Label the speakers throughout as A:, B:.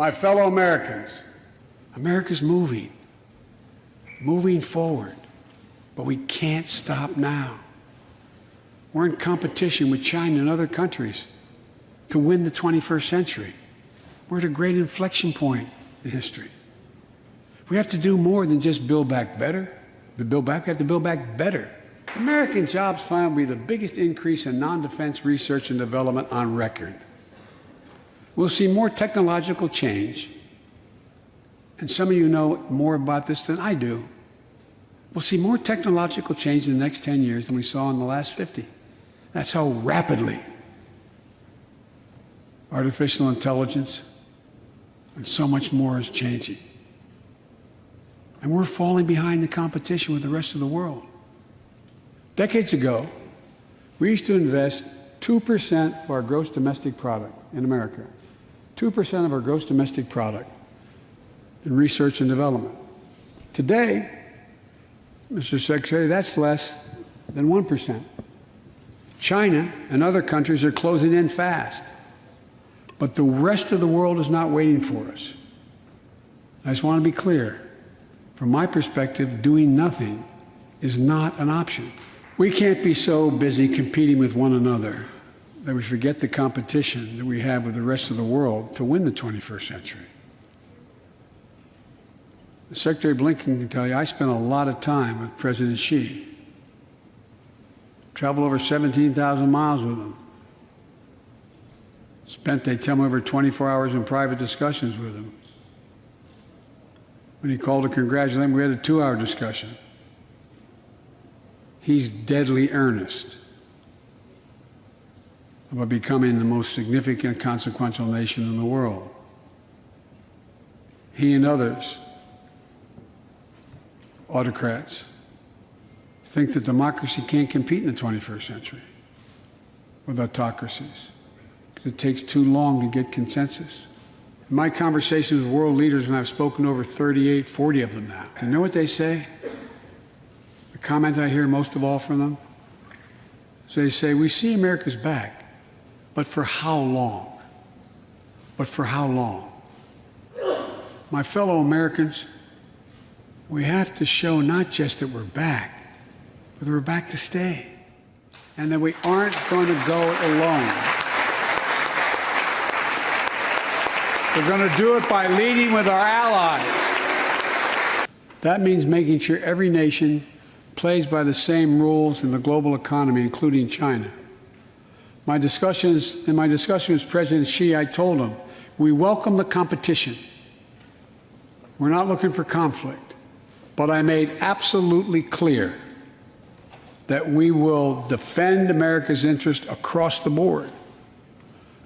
A: My fellow Americans, America's moving forward, but we can't stop now. We're in competition with China and other countries to win the 21st century. We're at a great inflection point in history. We have to do more than just build back better. We have to build back better. American jobs plan will be the biggest increase in non-defense research and development on record. We'll see more technological change, and some of you know more about this than I do. We'll see more technological change in the next 10 years than we saw in the last 50. That's how rapidly artificial intelligence and so much more is changing. And we're falling behind the competition with the rest of the world. Decades ago, we used to invest 2% of our gross domestic product in America, 2% of our gross domestic product in research and development. Today, Mr. Secretary, that's less than 1%. China and other countries are closing in fast, but the rest of the world is not waiting for us. I just want to be clear. From my perspective, doing nothing is not an option. We can't be so busy competing with one another that we forget the competition that we have with the rest of the world to win the 21st century. Secretary Blinken can tell you I spent a lot of time with President Xi. Traveled over 17,000 miles with him. Spent, they tell me, over 24 hours in private discussions with him. When he called to congratulate him, we had a 2-hour discussion. He's deadly earnest about becoming the most significant, consequential nation in the world. He and others, autocrats, think that democracy can't compete in the 21st century with autocracies because it takes too long to get consensus. In my conversations with world leaders, and I've spoken to over 38, 40 of them now, you know what they say? The comment I hear most of all from them is they say, we see America's back, but for how long? But for how long? My fellow Americans, we have to show not just that we're back, but that we're back to stay, and that we aren't going to go alone. We're going to do it by leading with our allies. That means making sure every nation plays by the same rules in the global economy, including China. In my discussion with President Xi, I told him, we welcome the competition. We're not looking for conflict. But I made absolutely clear that we will defend America's interest across the board.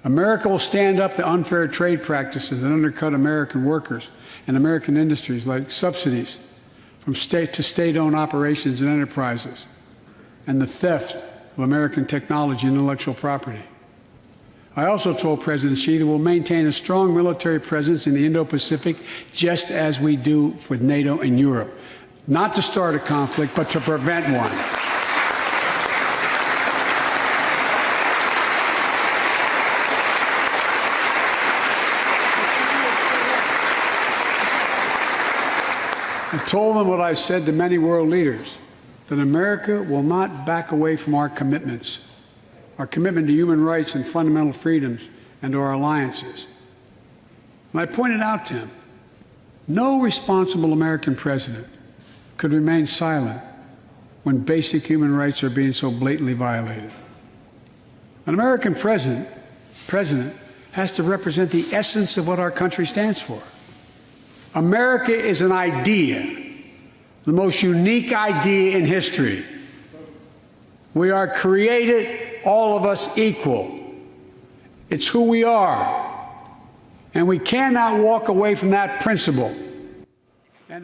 A: America will stand up to unfair trade practices that undercut American workers and American industries, like subsidies from state to state-owned operations and enterprises, and the theft of American technology and intellectual property. I also told President Xi that we'll maintain a strong military presence in the Indo-Pacific, just as we do with NATO and Europe, not to start a conflict, but to prevent one. I told them what I've said to many world leaders, that America will not back away from our commitments, our commitment to human rights and fundamental freedoms and to our alliances. And I pointed out to him, no responsible American president could remain silent when basic human rights are being so blatantly violated. An American president has to represent the essence of what our country stands for. America is an idea, the most unique idea in history. We are created, all of us, equal. It's who we are, and we cannot walk away from that principle. And